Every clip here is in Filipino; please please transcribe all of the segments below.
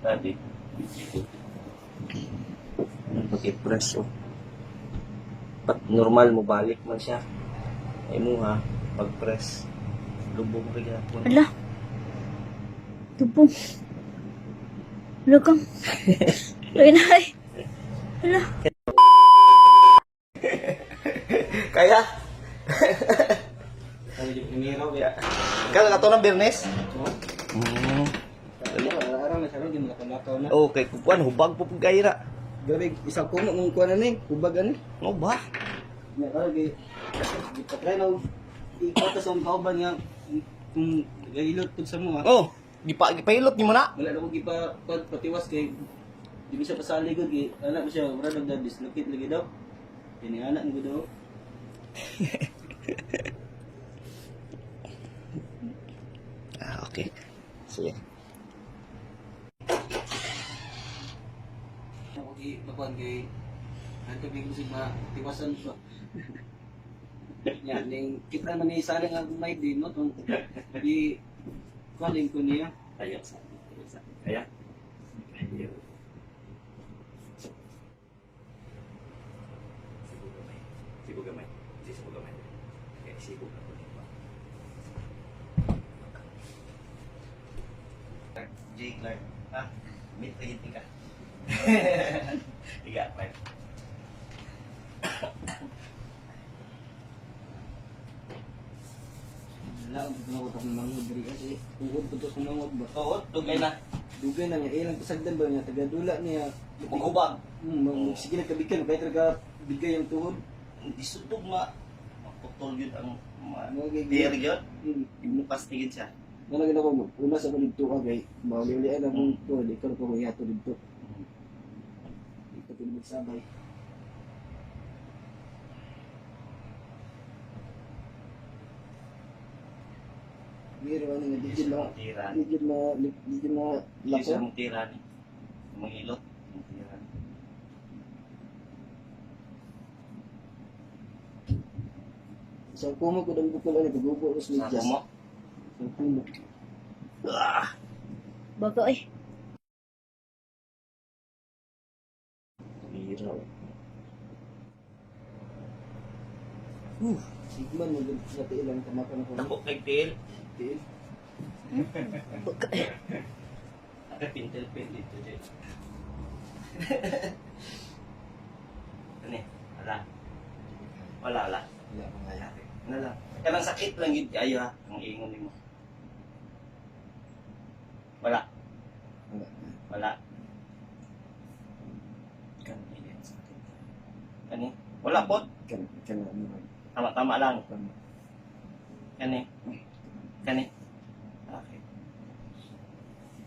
Sabi. Pag-press oh. Pat normal mo balik man siya. Ay mo ha, pag-press. Lubog rin ako. Ala. Tubong. Ala kang. Ay. Ala. Kaya? Ano yung piniraw ya? Kaya ka to ng Bernes? Araw na siya rin, nakalakaw na. Okay, kukuan, hubag po pagkaira. Gabi, isang kuno mong kuha na ni, kubag ani. Ano ba? Nga kaya, ipatry na, ikaw sa mga kauban nga, kung gailot po sa mga. Oh, gipahilot ni mo na. Wala na kong patiwas kay, di ba siya pasali ko, kay, anak mo siya, wala nang dislocate lagi daw. Kini anak mo daw. Okay. Sige. Ako kay, bakuan kay, ang tabing mo siya tiwasan ko. Yan, ning kita man ni sala nga may din no tong di calling ko niya. Ayo sa. Kaya? Ayo. Sibu gamay. Sibu gamay. Okay, sibu gamay. J. Clark. Ha? Meet lagi tika. Tiga, Clark. Wala, ako ko ng mangod diri kasi ugod po to sa mangod ba. Oo, tugay na. Dugay na niya, ilang pasagdan ba niya, taga-dula niya. Maghubag. Sige na kabikan, kaya talaga bigay ang tuhod. Isutog nga. Maputol yun ang Magiging- beer yun. Imukas tigid siya. Wala gina ko, una sa dito ka kay, mauliulian na mong tuhod, ikaw na po kong yato dito. Ito po magsabay. Pero ano nga, digid na, Tira. digid na Isa lako. mong tira ni. Mong ilot. Mong tira. Sa kumo ko dang bukol ano, pag-ubo ko sa Sa medyas. kumo. Sa kumo. Ah! Baga eh. Tira. Sigman mo din sa ilang tamakan ako. Dako kay tail. Tiil. Baga eh. Ate pintel-pin dito dyan. Ano eh? Wala. Wala. Wala pa nga yate. Ano lang. Kanang sakit lang yun. Ayo ha. Ang ingon mo. Wala. Wala. Wala. Kanina sakit. Kani? Wala po. Kan ano ba? Tama-tama lang. Kan Kani? Kani? Okay.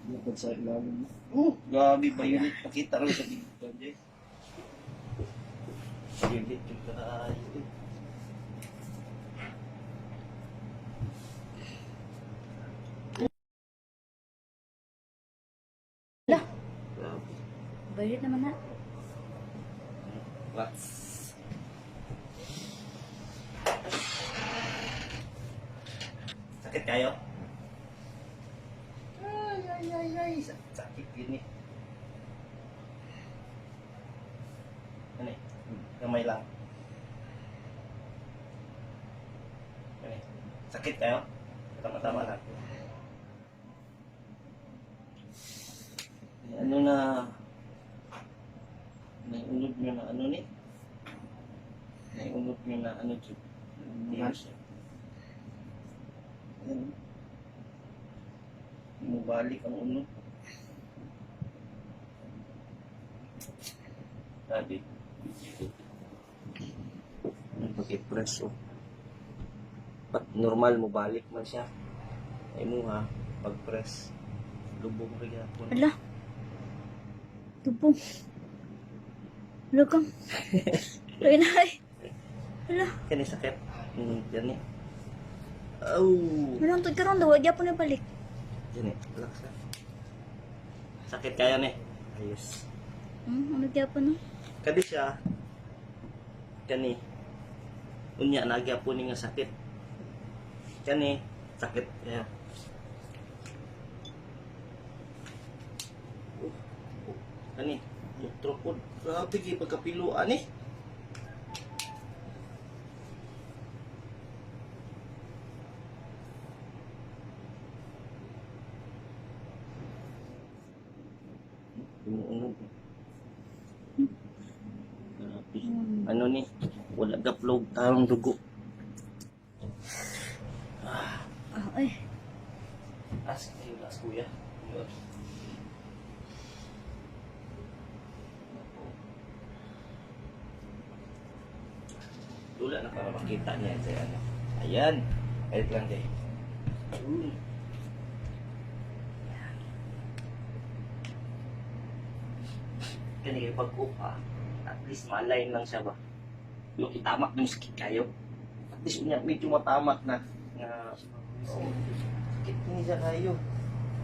lapad sa ilalim. Gabi ba yun? Pakita rin sa dito, Jay. Unit yung kaayo. Ala. Grabe. Bayad naman na. What? Sakit kayo? Ay. Sakit yun eh. Ano eh? Gamay lang. Ano eh? Sakit kayo? Tama-tama lang. Ano na... Naiunod nyo na ano ni? Naiunod nyo na ano dyan? Tears. Ayan. Mubalik ang unod. Sabi. Pag-press oh. Pat normal mo balik man siya. Ay mo ha, pag-press. Lubog rin ako. Ala. Tubong. Ala kang. Ay. Ala. Kani sakit. Yan eh. Oh. Meron to karon daw gyapon na balik. Yan eh. Relax ha. Sakit kaya ni. Ayos. Ano gyapon no? Kadi siya. Kani. Unya na gyapon ni nga sakit. Kani sakit. Yeah. arthropod. Grabe kayo pagkapiluan eh. Umuunog. Grabe. Ano ni? Wala gaplog tarong dugo. Ah, ay. Last kuya. Yun. Dula na para makita niya sa ano. Ayan. Kahit lang din. Kani pag-upa, at least ma-align lang siya ba? Yung itamak yung sakit kayo. At least niya, medyo matamak na. Oh, sakit niya siya kayo.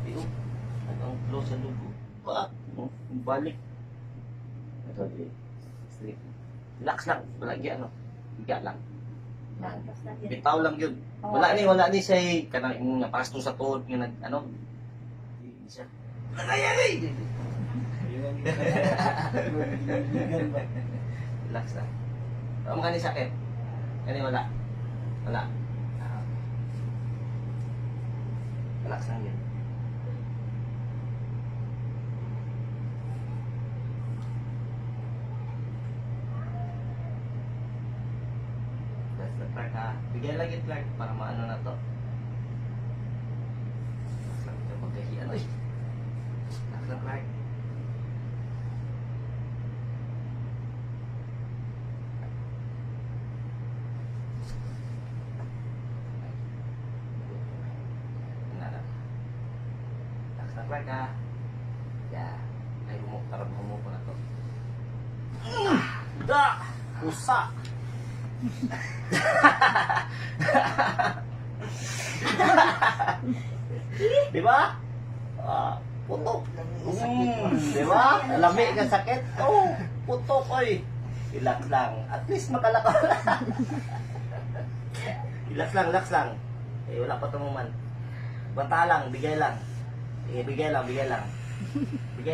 Pero, ang close sa dugo. Balik. Ito, sleep. Relax lang. Palagi ano. Higa lang. Bitaw lang yun. Wala ni siya kanang nga pasto sa tuhod nga nag ano. Hindi siya. Ay! Relax lang. Ano ka ni sakit? Kani wala. Wala. Relax lang yun. That's the track ha. Bigyan lang yung track para maano na to. Relax lang ito pagkahiyan. Uy! Relax lang track. Right ka. Yeah. Ay, humupo na to. Da! Pusa! Di ba? Putok. Di ba? Lami ka sakit. Oh, putok oy. Relax lang. At least makalakaw lang. Relax lang. Eh, wala pa tumuman. Bata lang, bigay lang. Bigay lang. Bigay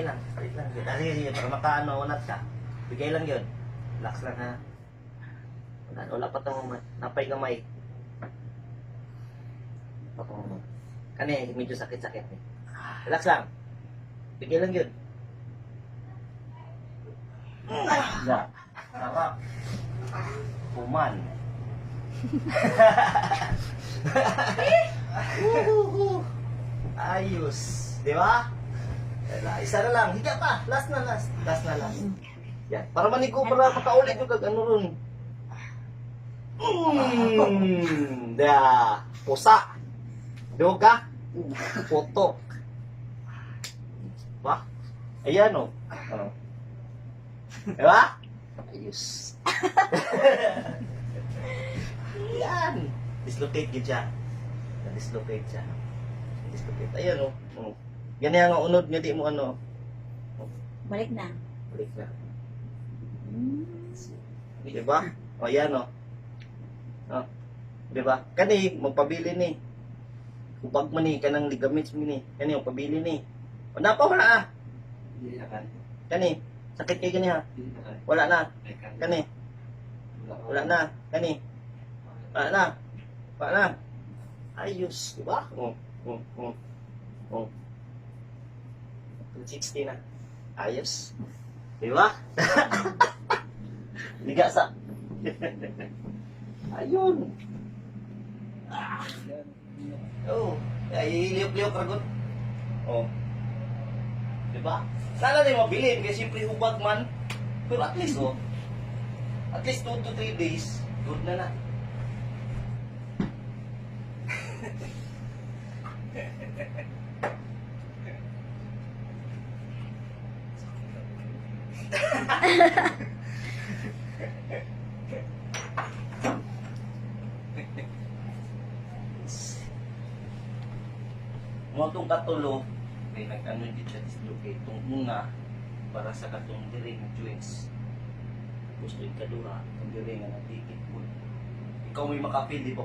lang. Palit lang. Sige, para makaano, unat ka. Bigay lang yun. Relax lang ha. Wala pa itong napay kamay. Kani, medyo sakit-sakit eh. Relax lang. Bigay lang yun. Sarap. Kuman. Ayos. Di ba? Isa na lang. Higa pa. Last na. Yan. Para manigo, para makaulit yung ano ron. Pusa. Diyo ka? Putok. Ba? Ayan o. Di ba? Ayos. Yan. Dislocate yun siya. Dislocate siya. Ayan o. Ganyan ang unod nga di mo ano. Balik na. Balik na. Diba? O yan o. Diba? Kani, magpabili ni. Kupag mo ni, kanang ligaments mo ni. Kani, magpabili ni. O wala Kani, sakit kayo kani ha. Wala na. Kani. Wala na. Kani. Wala na. Ayos. Diba? 260 na. Ayos. Diba? Liga sa. Ayun. Iliyok-liyok ragot. Diba? Sana din mabilin kasi siyempre hubag man. Pero at least 2 to 3 days, good na. Mo tong katulo kay nag-ano dito sa dislocate tong una para sa katong diri nga joints. Gusto ikaduha ang diri nga natikit po. Ikaw may makapil di ba?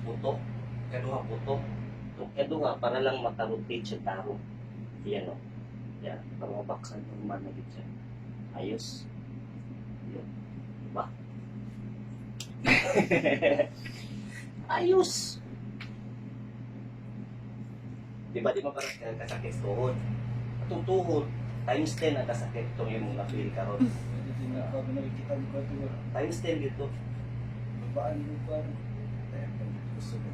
Putok. Kaduha putok. Tong kaduha para lang makarotate sa taro. Yan o. Yan. Para mabaksan normal na dito. Ayos. Yun. Diba? Ayos. Diba di ba parang kasakit tuhod? Itong tuhod, times 10 ang kasakit itong yung mga feel karon. Hindi na ako nakikita mo ba ito? Times 10 dito. Babaan mo ba? Gusto mo.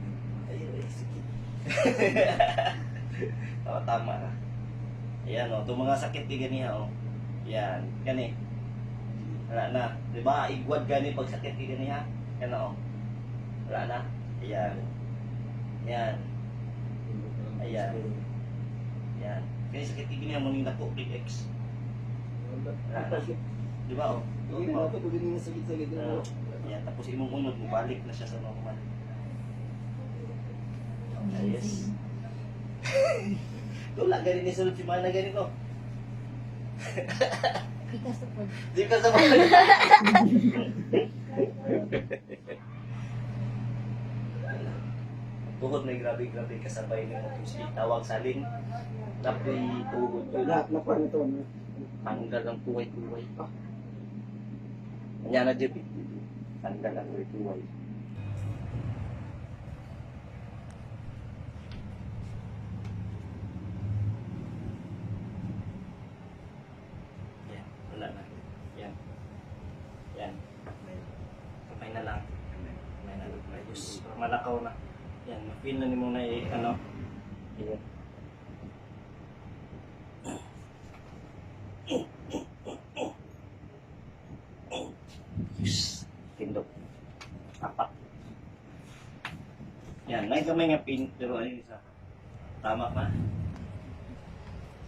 Ayun, sige. Tama na. Ayan o, itong mga sakit di ganiya o. Yan, gani. Wala na. Diba, igwad gani pag sakit di ganiya. Yan o. Wala na. Ayan. Yan. Ayan. Yan. Kaya sakit di ganiya mo nang dako, big X. Wala na. Diba o? Hindi na ako pag hindi sakit-sakit na. Yan, tapos imong unod, balik na siya sa normal. Ayos. Wala, ganun yung sunod si Mana ganito. Ikas to po. Di ka sa mga. Tuhod na grabe kasabay ni mo si tawag saling. Tapi tuhod ko Lahat na pa nito. tanggal ang tuway-tuway pa. Kanya na Jeep. Tanggal ang tuway-tuway. Yan, wala na. Yan. Yan. Kamay na lang. Kamay na lang. Ayos. Para malakaw na. Yan, ma-feel na ni mo na ano. Yan. Yes. Tindog. Apat. Yan, may kamay nga pin, pero ayun isa. Tama pa.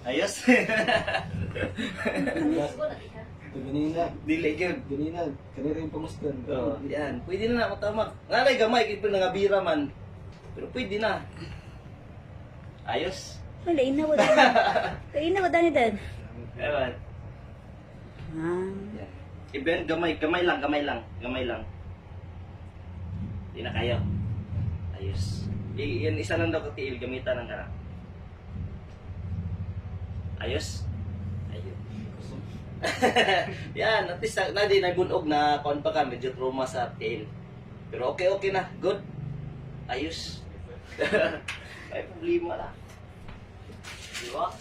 Ayos. Ito ganina. Dili yun. Ganina. Kanina yung pamustan. Oh, yan. Pwede na na matama. Ngalay gamay, kaya nga bira man. Pero pwede na. Ayos. Wala, inawad. Inawad ni Dad. Ewan. Ah. Yan. Iben, gamay lang. Hindi na kayo. Ayos. Yan, isa lang daw katiil, gamitan ng kana. Ayos. Ayun. Yan, at least na di nagunog na kaon pa ka, medyo trauma sa tail. Pero okay na, good. Ayos. Ay problema na. Di ba?